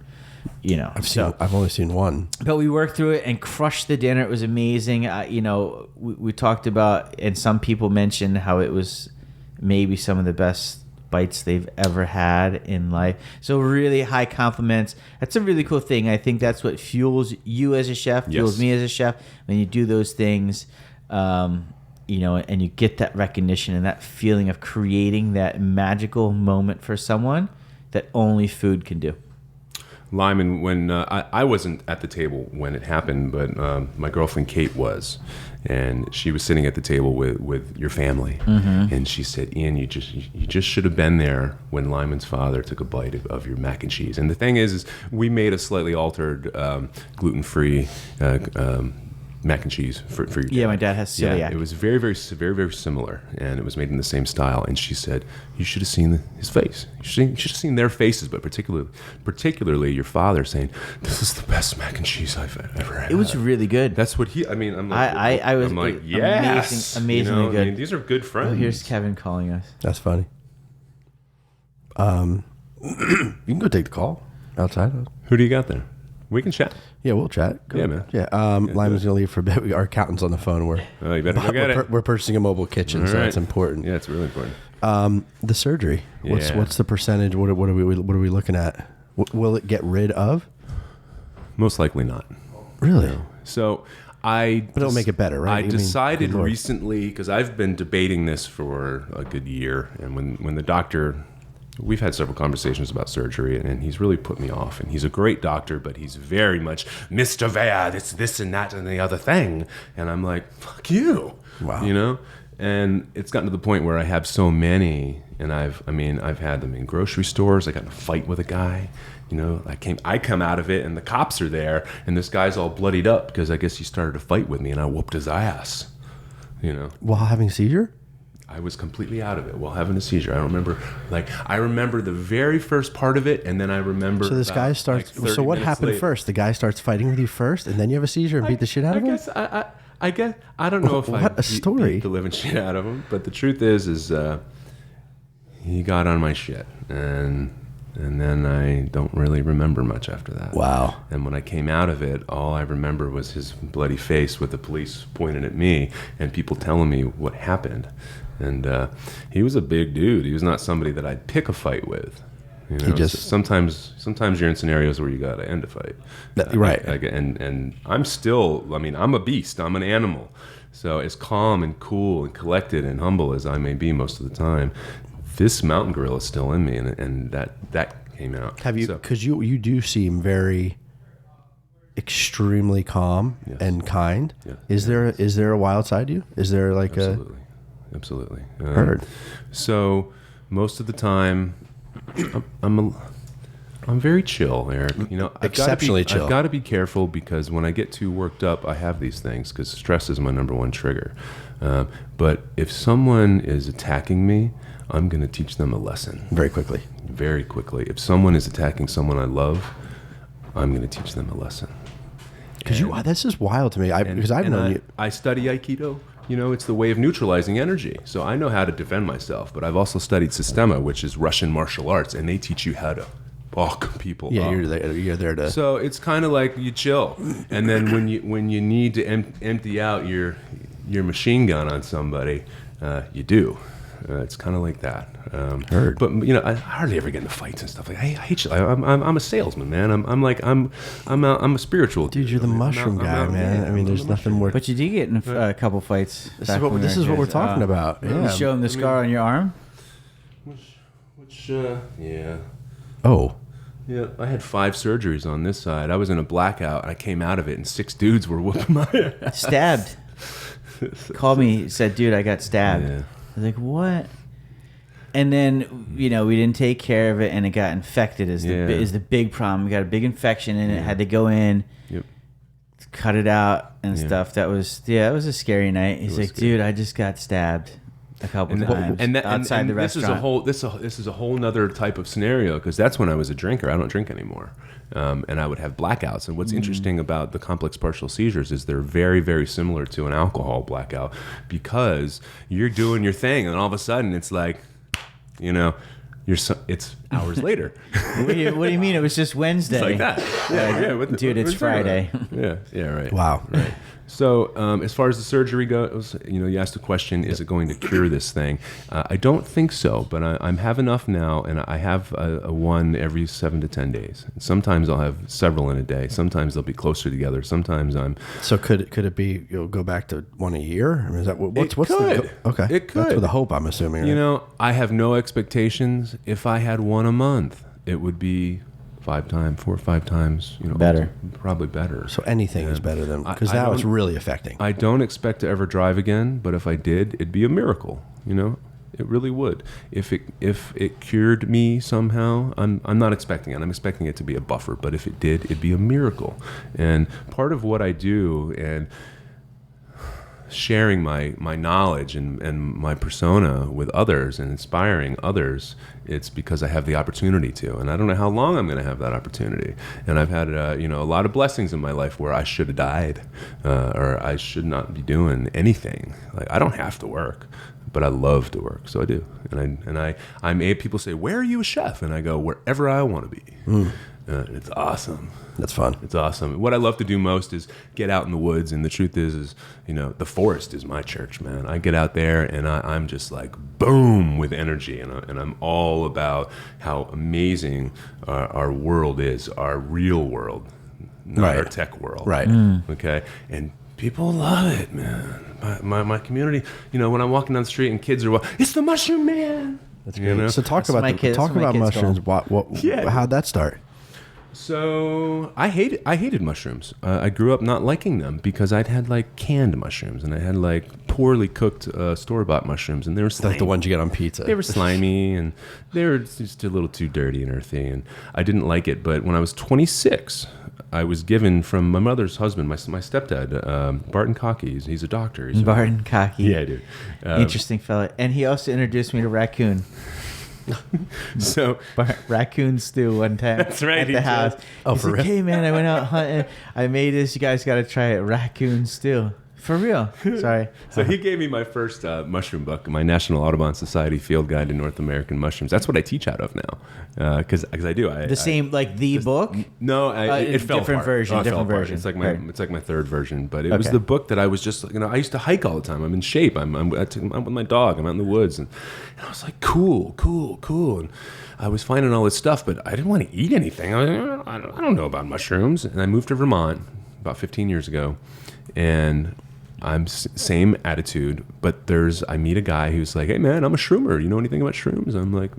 [SPEAKER 1] I've only seen one.
[SPEAKER 2] But we worked through it and crushed the dinner. It was amazing. We talked about, and some people mentioned how it was maybe some of the best bites they've ever had in life. So really high compliments. That's a really cool thing. I think that's what fuels you as a chef, fuels me as a chef. When you do those things, and you get that recognition and that feeling of creating that magical moment for someone that only food can do.
[SPEAKER 3] Lyman, when I wasn't at the table when it happened, but my girlfriend Kate was, and she was sitting at the table with your family, and she said, "Ian, you just should have been there when Lyman's father took a bite of your mac and cheese." And the thing is we made a slightly altered gluten-free mac and cheese for your dad.
[SPEAKER 2] Yeah, my dad has celiac.
[SPEAKER 3] Yeah, it was very, very, very, very similar, and it was made in the same style. And she said, "You should have seen his face. You should have seen their faces, but particularly your father saying, 'This is the best mac and cheese I've ever had.'"
[SPEAKER 2] It was really good.
[SPEAKER 3] That's what he. I mean, I'm like,
[SPEAKER 2] I was
[SPEAKER 3] I'm like, yes,
[SPEAKER 2] amazingly good.
[SPEAKER 3] I mean, these are good friends.
[SPEAKER 2] Oh, here's Kevin calling us.
[SPEAKER 1] That's funny. You can go take the call outside.
[SPEAKER 3] Who do you got there? We can chat.
[SPEAKER 1] Yeah, we'll chat.
[SPEAKER 3] Yeah, man.
[SPEAKER 1] Yeah, Lyman's gonna leave for a bit. Our accountant's on the phone.
[SPEAKER 3] Oh, you better go get it.
[SPEAKER 1] We're purchasing a mobile kitchen, so
[SPEAKER 3] All right.
[SPEAKER 1] that's important.
[SPEAKER 3] Yeah, it's really important.
[SPEAKER 1] The surgery.
[SPEAKER 3] Yeah.
[SPEAKER 1] What's the percentage? What are we looking at? Will it get rid of?
[SPEAKER 3] Most likely not.
[SPEAKER 1] Really?
[SPEAKER 3] So
[SPEAKER 1] But it'll make it better, right?
[SPEAKER 3] I decided recently, because I've been debating this for a good year, and when the doctor, we've had several conversations about surgery, and he's really put me off. And he's a great doctor, but he's very much Mr. Vea, this and that and the other thing. And I'm like, fuck you.
[SPEAKER 1] Wow.
[SPEAKER 3] And it's gotten to the point where I have so many, and I've had them in grocery stores. I got in a fight with a guy. I come out of it, and the cops are there, and this guy's all bloodied up because I guess he started a fight with me, and I whooped his ass.
[SPEAKER 1] While having a seizure?
[SPEAKER 3] I was completely out of it while having a seizure. I don't remember, I remember the very first part of it, and then I remember.
[SPEAKER 1] So this guy starts. So what happened first? The guy starts fighting with you first, and then you have a seizure and beat the shit out of him.
[SPEAKER 3] I guess I don't know if
[SPEAKER 1] What a story.
[SPEAKER 3] beat the living shit out of him, but the truth is he got on my shit, and then I don't really remember much after that.
[SPEAKER 1] Wow.
[SPEAKER 3] And when I came out of it, all I remember was his bloody face with the police pointing at me and people telling me what happened. And he was a big dude. He was not somebody that I'd pick a fight with. Sometimes you're in scenarios where you got to end a fight.
[SPEAKER 1] Right.
[SPEAKER 3] And I'm still, I'm a beast. I'm an animal. So as calm and cool and collected and humble as I may be most of the time, this mountain gorilla is still in me, and that came out.
[SPEAKER 1] Have you? Because you do seem very extremely calm and kind. Yeah. Is there a wild side to you? Is there like
[SPEAKER 3] Absolutely.
[SPEAKER 1] Heard.
[SPEAKER 3] So most of the time, I'm very chill, Eric.
[SPEAKER 1] Exceptionally chill.
[SPEAKER 3] I've got to be careful because when I get too worked up, I have these things because stress is my number one trigger. But if someone is attacking me, I'm going to teach them a lesson.
[SPEAKER 1] Very quickly.
[SPEAKER 3] Very quickly. If someone is attacking someone I love, I'm going to teach them a lesson.
[SPEAKER 1] Because this is wild to me. Because I've known you.
[SPEAKER 3] I study Aikido. it's the way of neutralizing energy. So I know how to defend myself, but I've also studied Sistema, which is Russian martial arts, and they teach you how to fuck people
[SPEAKER 1] Yeah,
[SPEAKER 3] up.
[SPEAKER 1] you're there to.
[SPEAKER 3] So it's kind of like you chill, and then when you need to empty out your machine gun on somebody, you do. It's kind of like that.
[SPEAKER 1] Heard.
[SPEAKER 3] But I hardly ever get into fights and stuff. Like I hate you. I'm a salesman, man. I'm a spiritual
[SPEAKER 1] Dude, you're the mushroom guy, man. I mean, there's nothing more.
[SPEAKER 2] But you did get in a couple fights.
[SPEAKER 1] This is what we're talking about.
[SPEAKER 2] You
[SPEAKER 1] Yeah.
[SPEAKER 2] show him the scar on your arm?
[SPEAKER 3] Which yeah.
[SPEAKER 1] Oh.
[SPEAKER 3] Yeah, I had 5 surgeries on this side. I was in a blackout, and I came out of it, and 6 dudes were whooping my ass.
[SPEAKER 2] Stabbed. Called me, said, dude, I got stabbed.
[SPEAKER 3] Yeah.
[SPEAKER 2] I was like, what? And then, we didn't take care of it, and it got infected is the big problem. We got a big infection in it, had to go in, cut it out and stuff. That was, it was a scary night. He's like, dude, I just got stabbed a couple times outside the restaurant.
[SPEAKER 3] This is a whole nother type of scenario, because that's when I was a drinker. I don't drink anymore, and I would have blackouts. And what's interesting about the complex partial seizures is they're very, very similar to an alcohol blackout, because you're doing your thing, and all of a sudden it's like, it's hours later.
[SPEAKER 2] What do you mean? It was just Wednesday.
[SPEAKER 3] It's like that. Yeah.
[SPEAKER 2] Dude, it's Friday.
[SPEAKER 3] Yeah, right.
[SPEAKER 1] Wow.
[SPEAKER 3] Right. So as far as the surgery goes, you asked the question, is it going to cure this thing? I don't think so, but I have enough now, and I have a one every 7 to 10 days. Sometimes I'll have several in a day. Sometimes they'll be closer together. Sometimes I'm...
[SPEAKER 1] So could it be you'll go back to one a year? I mean, is that what's
[SPEAKER 3] could.
[SPEAKER 1] Okay.
[SPEAKER 3] It could.
[SPEAKER 1] That's with the hope, I'm assuming. Right?
[SPEAKER 3] I have no expectations. If I had one a month, it would be 4 or 5 times,
[SPEAKER 2] better.
[SPEAKER 3] Probably better.
[SPEAKER 1] So anything is better than, because now it's really affecting.
[SPEAKER 3] I don't expect to ever drive again, but if I did, it'd be a miracle. It really would. If it cured me somehow, I'm not expecting it. I'm expecting it to be a buffer, but if it did, it'd be a miracle. And part of what I do, and sharing my knowledge and my persona with others and inspiring others, it's because I have the opportunity to, and I don't know how long I'm going to have that opportunity. And I've had a lot of blessings in my life where I should have died, or I should not be doing anything. Like, I don't have to work, but I love to work, so I do. And people say, "Where are you a chef?" And I go, "Wherever I want to be." It's awesome.
[SPEAKER 1] That's fun.
[SPEAKER 3] It's awesome. What I love to do most is get out in the woods, and the truth is the forest is my church, man. I get out there, and I'm just like boom with energy, and I'm all about how amazing our world is, our real world, not our tech world.
[SPEAKER 1] Right.
[SPEAKER 3] Okay? And people love it, man. My community, when I'm walking down the street and kids are, it's the mushroom man.
[SPEAKER 1] That's great. So talk about mushrooms. How'd that start?
[SPEAKER 3] So I hated mushrooms. I grew up not liking them because I'd had like canned mushrooms, and I had like poorly cooked store-bought mushrooms, and they were slimy.
[SPEAKER 1] Like the ones you get on pizza.
[SPEAKER 3] They were slimy, and they were just a little too dirty and earthy, and I didn't like it. But when I was 26, I was given from my mother's husband, my stepdad, Barton Cockey. He's a doctor.
[SPEAKER 2] Barton Cockey.
[SPEAKER 3] Yeah, dude.
[SPEAKER 2] Interesting fella. And he also introduced me to Raccoon.
[SPEAKER 3] So
[SPEAKER 2] raccoon stew one time.
[SPEAKER 3] That's right,
[SPEAKER 2] at the house.
[SPEAKER 1] Oh,
[SPEAKER 2] He's
[SPEAKER 1] for
[SPEAKER 2] like,
[SPEAKER 1] real?
[SPEAKER 2] hey man, I went out hunting. I made this. You guys got to try it. Raccoon stew. For real. Sorry.
[SPEAKER 3] So he gave me my first mushroom book, my National Audubon Society Field Guide to North American Mushrooms. That's what I teach out of now, because I do.
[SPEAKER 2] The book?
[SPEAKER 3] No, it fell
[SPEAKER 2] different
[SPEAKER 3] apart.
[SPEAKER 2] version.
[SPEAKER 3] Oh, it
[SPEAKER 2] different
[SPEAKER 3] fell apart.
[SPEAKER 2] version.
[SPEAKER 3] It's like my third version, but it was the book that I was just I used to hike all the time. I'm in shape. I'm with my dog. I'm out in the woods, and I was like, cool. And I was finding all this stuff, but I didn't want to eat anything. I don't know about mushrooms, and I moved to Vermont about 15 years ago, and I'm same attitude, but I meet a guy who's like, hey man, I'm a shroomer. You know anything about shrooms? I'm like,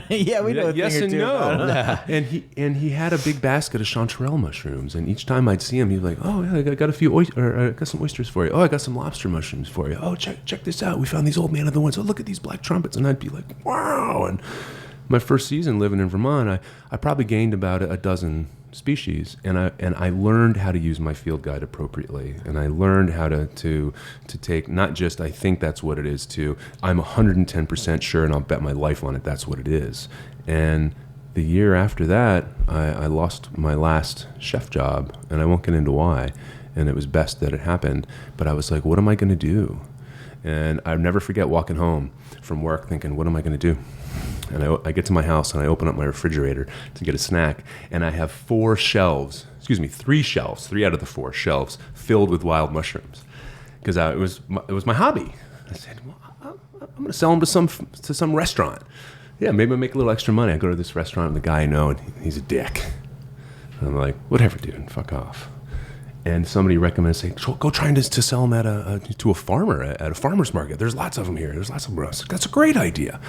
[SPEAKER 2] yeah, we know.
[SPEAKER 3] Yes and no. And he had a big basket of chanterelle mushrooms, and each time I'd see him, he'd be like, oh yeah, I got a few I got some oysters for you. Oh, I got some lobster mushrooms for you. Oh, check this out. We found these old man of the woods. Oh, look at these black trumpets. And I'd be like, wow. And my first season living in Vermont, I probably gained about a dozen species, and I learned how to use my field guide appropriately, and I learned how to take not just I think that's what it is to I'm 110% sure, and I'll bet my life on it that's what it is. And the year after that, I lost my last chef job, and I won't get into why, and it was best that it happened, but I was like, what am I going to do? And I'll never forget walking home from work thinking, what am I going to do? And I get to my house and I open up my refrigerator to get a snack, and I have 3 shelves, 3 out of the 4 shelves filled with wild mushrooms, because it was my hobby. I said, well, I'm going to sell them to some restaurant. Yeah, maybe I'll make a little extra money. I go to this restaurant and the guy I know, and he's a dick. And I'm like, whatever, dude, fuck off. And somebody recommends, say, go try to sell them to a farmer at a farmer's market. There's lots of them here. There's lots of them. That's a great idea.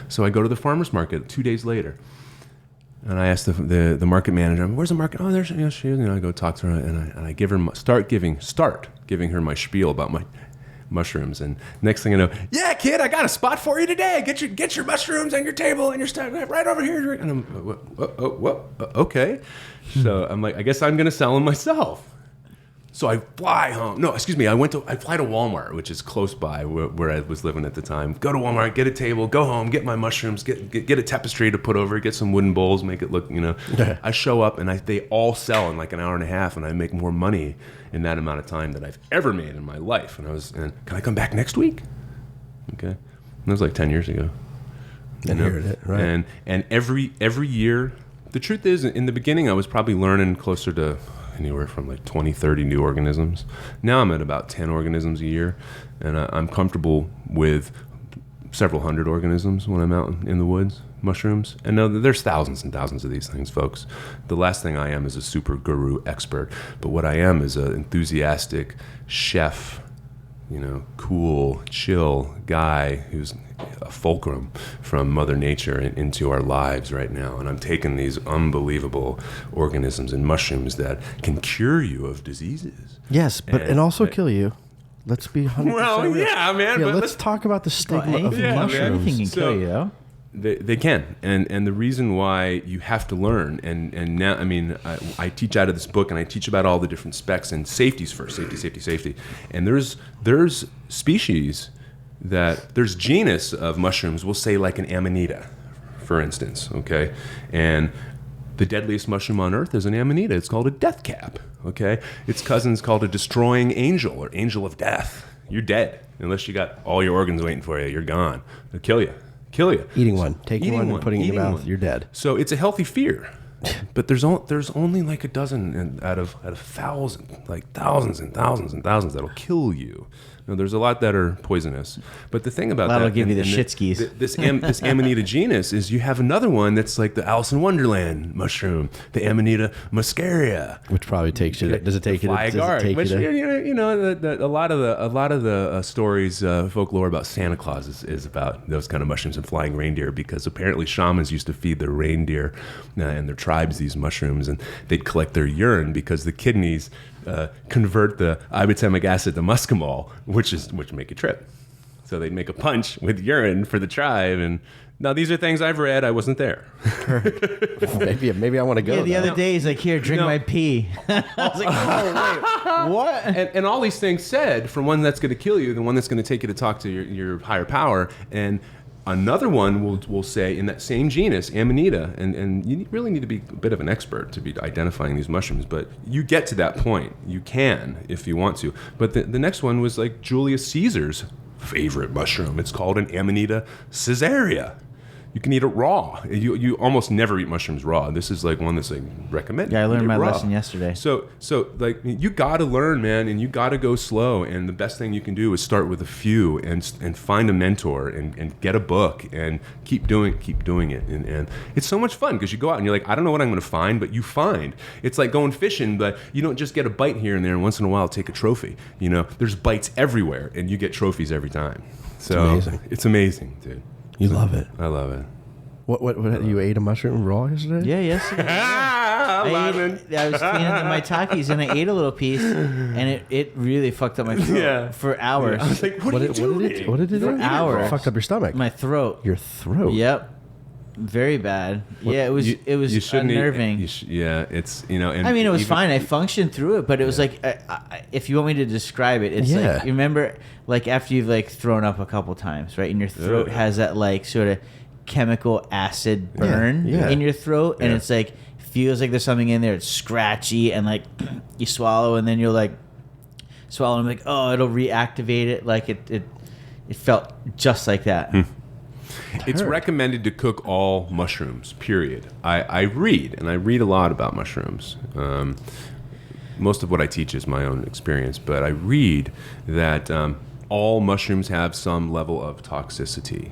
[SPEAKER 3] So I go to the farmer's market 2 days later, and I ask the market manager, where's the market? Oh, there's she is. I go talk to her, and I give her start giving her my spiel about my mushrooms. And next thing I know, yeah, kid, I got a spot for you today. Get your mushrooms on your table and your stuff right over here. And I'm, okay. So I'm like, I guess I'm gonna sell them myself. So I fly home. No, excuse me. I fly to Walmart, which is close by where I was living at the time. Go to Walmart, get a table, go home, get my mushrooms, get a tapestry to put over, get some wooden bowls, make it look, I show up and they all sell in like an hour and a half, and I make more money in that amount of time than I've ever made in my life. And can I come back next week? Okay. And that was like 10 years ago.
[SPEAKER 1] Heard it, right?
[SPEAKER 3] And every year, the truth is, in the beginning, I was probably learning closer to anywhere from like 20, 30 new organisms. Now I'm at about 10 organisms a year, and I'm comfortable with several hundred organisms when I'm out in the woods, mushrooms. And no, there's thousands and thousands of these things, folks. The last thing I am is a super guru expert, but what I am is an enthusiastic chef, cool, chill guy who's a fulcrum from Mother Nature into our lives right now. And I'm taking these unbelievable organisms and mushrooms that can cure you of diseases.
[SPEAKER 1] Yes, and also kill you. Let's be 100%
[SPEAKER 3] well,
[SPEAKER 1] real.
[SPEAKER 3] yeah, man.
[SPEAKER 1] Yeah,
[SPEAKER 3] but
[SPEAKER 1] let's talk about the stigma of
[SPEAKER 2] anything,
[SPEAKER 1] mushrooms.
[SPEAKER 2] Anything can kill you, though.
[SPEAKER 3] They can, and the reason why you have to learn, and now, I teach out of this book, and I teach about all the different specs and safeties first, safety, and there's species there's genus of mushrooms, we'll say like an amanita, for instance, okay, and the deadliest mushroom on earth is an amanita. It's called a death cap, okay, its cousin's called a destroying angel or angel of death. You're dead unless you got all your organs waiting for you. You're gone. They'll kill you. Taking one and putting it in your mouth, you're dead. So it's a healthy fear, but there's only like a dozen out of thousands, like thousands and thousands and thousands that'll kill you. Now, there's a lot that are poisonous, but the thing about
[SPEAKER 2] that'll give you the shitskis.
[SPEAKER 3] This Amanita genus is you have another one that's like the Alice in Wonderland mushroom, the Amanita muscaria,
[SPEAKER 1] which probably takes you. Does it take you?
[SPEAKER 3] A lot of the stories, folklore about Santa Claus is about those kind of mushrooms and flying reindeer, because apparently shamans used to feed their reindeer and their tribes these mushrooms, and they'd collect their urine because the kidneys convert the ibotenic acid to muscimol, which make you trip. So they'd make a punch with urine for the tribe. And now these are things I've read. I wasn't there.
[SPEAKER 1] maybe I want to go.
[SPEAKER 2] Yeah, the other day he's like, here, drink my pee. I was like, oh, wait, what?
[SPEAKER 3] And all these things said, from one that's going to kill you, the one that's going to take you to talk to your higher power, and another one will say in that same genus, Amanita, and you really need to be a bit of an expert to be identifying these mushrooms, but you get to that point. You can, if you want to. But the next one was like Julius Caesar's favorite mushroom. It's called an Amanita caesarea. You can eat it raw. You almost never eat mushrooms raw. This is like one that's like recommended.
[SPEAKER 2] Yeah, I learned my lesson yesterday.
[SPEAKER 3] So like you got to learn, man, and you got to go slow. And the best thing you can do is start with a few and find a mentor and get a book and keep doing it. And it's so much fun because you go out and you're like, I don't know what I'm going to find, but you find. It's like going fishing, but you don't just get a bite here and there, and once in a while take a trophy. There's bites everywhere, and you get trophies every time. So it's amazing, dude.
[SPEAKER 1] You love it.
[SPEAKER 3] I love it.
[SPEAKER 1] What you ate a mushroom raw yesterday?
[SPEAKER 2] Yeah, yesterday. I was cleaning the maitakis and I ate a little piece, and it really fucked up my throat for hours.
[SPEAKER 3] I was like, what are you doing?
[SPEAKER 1] What did it do?
[SPEAKER 2] For hours.
[SPEAKER 1] It fucked up your stomach.
[SPEAKER 2] My throat.
[SPEAKER 1] Your throat.
[SPEAKER 2] Yep. Very bad. Yeah, it was unnerving.
[SPEAKER 3] It's And
[SPEAKER 2] I mean, it was fine. I functioned through it, but it was like, if you want me to describe it, it's like, you remember, like after you've like thrown up a couple times, right? And your throat has that like sort of chemical acid burn in your throat, and it's like feels like there's something in there. It's scratchy, and like you swallow, and then you're like swallow, and like, oh, it'll reactivate it, like it It felt just like that.
[SPEAKER 3] It's recommended to cook all mushrooms, period. I read a lot about mushrooms. Most of what I teach is my own experience, but I read that all mushrooms have some level of toxicity,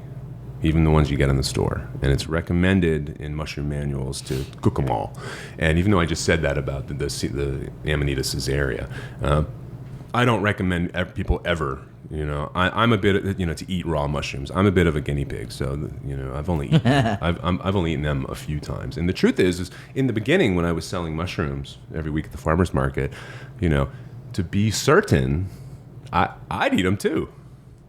[SPEAKER 3] even the ones you get in the store. And it's recommended in mushroom manuals to cook them all. And even though I just said that about the Amanita caesarea, I don't recommend people ever. I'm a bit, to eat raw mushrooms. I'm a bit of a guinea pig, so I've only eaten them a few times. And the truth is in the beginning when I was selling mushrooms every week at the farmers market, to be certain, I'd eat them too.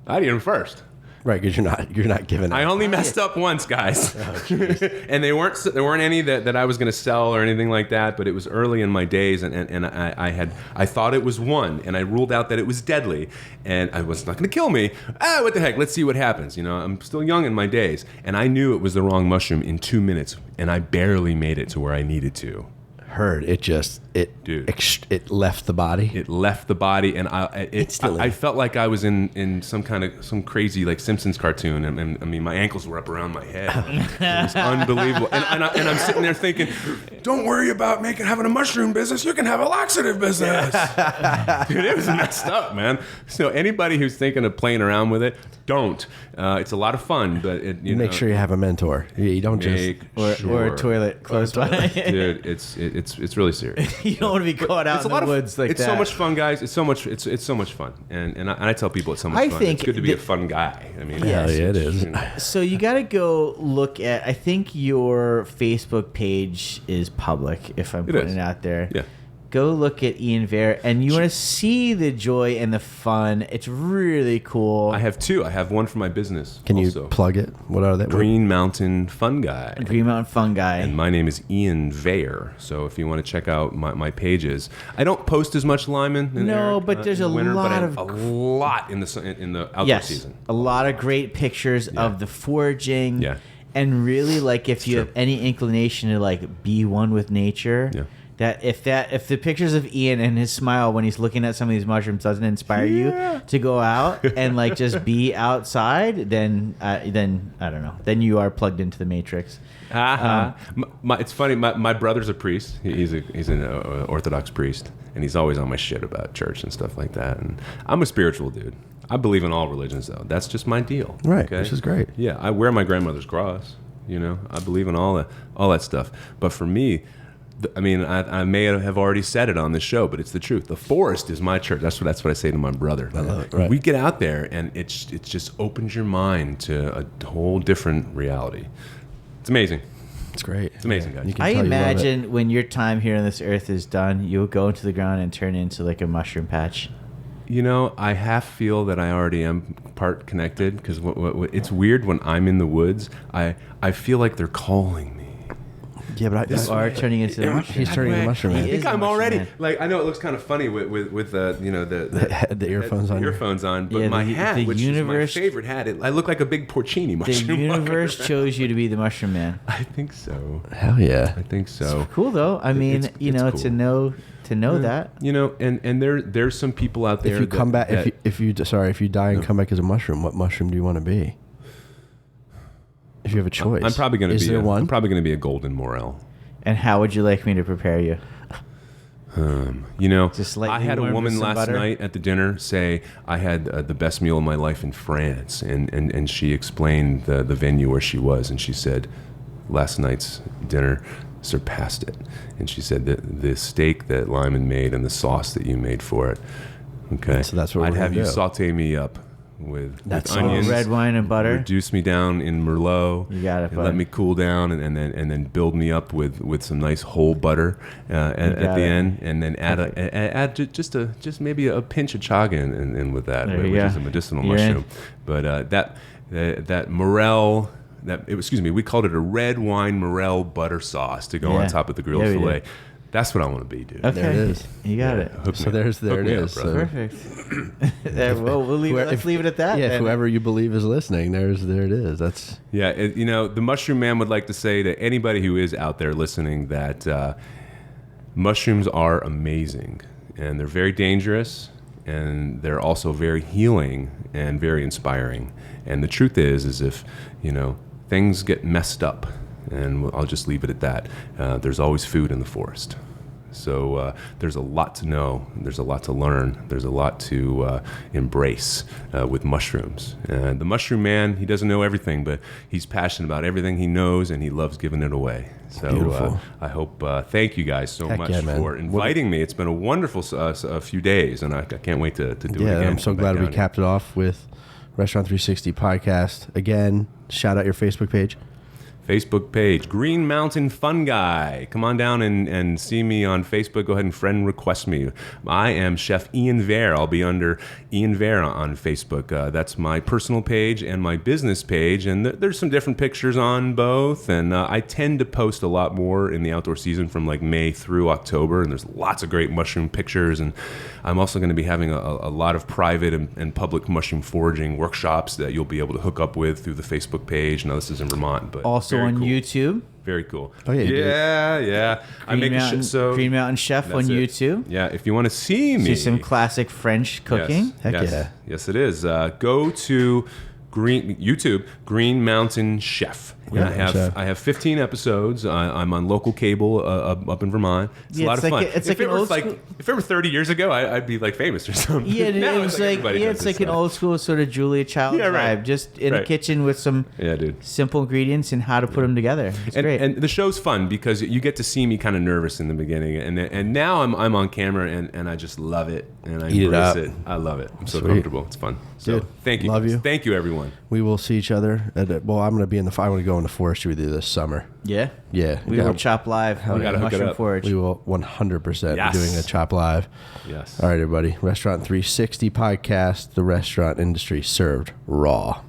[SPEAKER 3] I'd eat them first.
[SPEAKER 1] Right, because you're not giving.
[SPEAKER 3] I only messed up once, guys, and there weren't any that I was going to sell or anything like that. But it was early in my days, and I thought it was one, and I ruled out that it was deadly, and I was not going to kill me. What the heck? Let's see what happens. I'm still young in my days, and I knew it was the wrong mushroom in 2 minutes, and I barely made it to where I needed to.
[SPEAKER 1] Heard it it left the body.
[SPEAKER 3] It left the body, and I felt like I was in some crazy like Simpsons cartoon, and I mean my ankles were up around my head. It was unbelievable, and I'm sitting there thinking, don't worry about having a mushroom business. You can have a laxative business. Dude, it was messed up, man. So anybody who's thinking of playing around with it, don't. It's a lot of fun, but
[SPEAKER 1] make sure you have a mentor. You don't
[SPEAKER 2] or a toilet close by.
[SPEAKER 3] Dude, it's really serious.
[SPEAKER 2] You don't want to be caught out in the woods like that.
[SPEAKER 3] It's so much fun, guys. It's so much fun, and I tell people it's so much fun. It's good to be a fun guy. I mean,
[SPEAKER 1] yeah, it is.
[SPEAKER 2] So you got to go look at. I think your Facebook page is public. If I'm putting it out there,
[SPEAKER 3] yeah.
[SPEAKER 2] Go look at Ian Vare, and you want to see the joy and the fun. It's really cool.
[SPEAKER 3] I have two. I have one for my business.
[SPEAKER 1] Can
[SPEAKER 3] also.
[SPEAKER 1] you plug it? What are they?
[SPEAKER 3] Green Mountain FUNgi.
[SPEAKER 2] Green Mountain FUNgi.
[SPEAKER 3] And my name is Ian Vare. So if you want to check out my pages, I don't post as much Lyman.
[SPEAKER 2] No, but there's a lot
[SPEAKER 3] in the outdoor season.
[SPEAKER 2] A lot of great pictures of the foraging.
[SPEAKER 3] Yeah.
[SPEAKER 2] And really, like, if you have any inclination to like be one with nature. Yeah. If the pictures of Ian and his smile when he's looking at some of these mushrooms doesn't inspire you to go out and like just be outside, then I don't know. Then you are plugged into the Matrix.
[SPEAKER 3] It's funny. My brother's a priest. He's an Orthodox priest, and he's always on my shit about church and stuff like that. And I'm a spiritual dude. I believe in all religions, though. That's just my deal.
[SPEAKER 1] Right,
[SPEAKER 3] okay?
[SPEAKER 1] Which is great.
[SPEAKER 3] Yeah, I wear my grandmother's cross. I believe in all that stuff. But for me, I mean, I may have already said it on this show, but it's the truth. The forest is my church. That's what I say to my brother.
[SPEAKER 1] I love it. Right.
[SPEAKER 3] We get out there, and it just opens your mind to a whole different reality. It's amazing.
[SPEAKER 1] It's great.
[SPEAKER 3] It's amazing, guys.
[SPEAKER 2] I imagine when your time here on this earth is done, you'll go into the ground and turn into like a mushroom patch.
[SPEAKER 3] I half feel that I already am part connected because it's weird when I'm in the woods. I feel like they're calling me.
[SPEAKER 1] Yeah, but
[SPEAKER 2] you are turning into the mushroom.
[SPEAKER 1] He's turning into the mushroom.
[SPEAKER 3] I think I'm already like I know it looks kind of funny with the
[SPEAKER 1] earphones on.
[SPEAKER 3] Earphones on, but my hat, which is my favorite hat, I look like a big porcini mushroom.
[SPEAKER 2] The universe chose you to be the mushroom man.
[SPEAKER 3] I think so.
[SPEAKER 1] Hell yeah,
[SPEAKER 3] I think so.
[SPEAKER 2] It's cool though. I mean, it's cool. to know that.
[SPEAKER 3] And there's some people out there.
[SPEAKER 1] If you come back, if you die and come back as a mushroom, what mushroom do you want to be? If you have a choice,
[SPEAKER 3] I'm probably going to be.
[SPEAKER 1] Is there one?
[SPEAKER 3] I'm probably going to be a golden morel.
[SPEAKER 2] And how would you like me to prepare you?
[SPEAKER 3] I had a woman last night at the dinner say I had the best meal of my life in France, and she explained the venue where she was, and she said last night's dinner surpassed it, and she said that the steak that Lyman made and the sauce that you made for it. Okay,
[SPEAKER 1] so that's what
[SPEAKER 3] I'd have you saute me up with onions,
[SPEAKER 2] red wine and butter.
[SPEAKER 3] Reduce me down in Merlot.
[SPEAKER 2] You got it.
[SPEAKER 3] And let me cool down, and then build me up with some nice whole butter at the end, and then add just maybe a pinch of chaga in with that, which is a medicinal mushroom. But that morel. We called it a red wine morel butter sauce to go on top of the grilled filet. That's what I want to be, dude.
[SPEAKER 2] Okay,
[SPEAKER 1] there it is.
[SPEAKER 2] You got it.
[SPEAKER 1] So there it is. So.
[SPEAKER 2] Perfect. Let's leave it at that.
[SPEAKER 1] Yeah,
[SPEAKER 2] then.
[SPEAKER 1] whoever you believe is listening, there it is. That's
[SPEAKER 3] the Mushroom Man would like to say to anybody who is out there listening that mushrooms are amazing, and they're very dangerous, and they're also very healing and very inspiring. And the truth is if, things get messed up, and I'll just leave it at that, there's always food in the forest. So there's a lot to know, there's a lot to learn, there's a lot to embrace with mushrooms. And the mushroom man, he doesn't know everything, but he's passionate about everything he knows, and he loves giving it away. So I hope, thank you guys so much for inviting me. It's been a wonderful few days, and I can't wait to do it again.
[SPEAKER 1] I'm so glad we capped it off with Restaurant 360 Podcast. Again, shout out your Facebook page.
[SPEAKER 3] Facebook page, Green Mountain Fungi. Come on down and see me on Facebook. Go ahead and friend request me. I am Chef Ian Vare. I'll be under Ian Vare on Facebook. That's my personal page and my business page. And there's some different pictures on both. And I tend to post a lot more in the outdoor season from like May through October. And there's lots of great mushroom pictures. And I'm also going to be having a lot of private and public mushroom foraging workshops that you'll be able to hook up with through the Facebook page. Now, this is in Vermont, but
[SPEAKER 2] also on YouTube.
[SPEAKER 3] Very cool.
[SPEAKER 1] Oh yeah,
[SPEAKER 3] yeah.
[SPEAKER 2] Green Mountain Chef on YouTube.
[SPEAKER 3] Yeah, if you want to see me,
[SPEAKER 2] see some classic French cooking.
[SPEAKER 3] Yes, it is. Go to YouTube, Green Mountain Chef. Yeah, I have 15 episodes. I'm on local cable up in Vermont. It's a lot of fun. If it were 30 years ago, I'd be like famous or something.
[SPEAKER 2] Yeah, it's like an old school sort of Julia Child vibe, just in a kitchen with some simple ingredients and how to put them together. It's great.
[SPEAKER 3] And the show's fun because you get to see me kind of nervous in the beginning, and now I'm on camera and I just love it and I embrace it. I love it. I'm so comfortable. It's fun. So thank you.
[SPEAKER 1] Love you.
[SPEAKER 3] Thank you, everyone.
[SPEAKER 1] We will see each other. I'm going to be I want to go in the forestry with you this summer.
[SPEAKER 2] Yeah?
[SPEAKER 1] Yeah.
[SPEAKER 2] We will chop live.
[SPEAKER 3] We got to hook it up.
[SPEAKER 2] Forage.
[SPEAKER 1] We will 100% be doing a chop live.
[SPEAKER 3] Yes.
[SPEAKER 1] All right, everybody. Restaurant 360 Podcast, the restaurant industry served raw.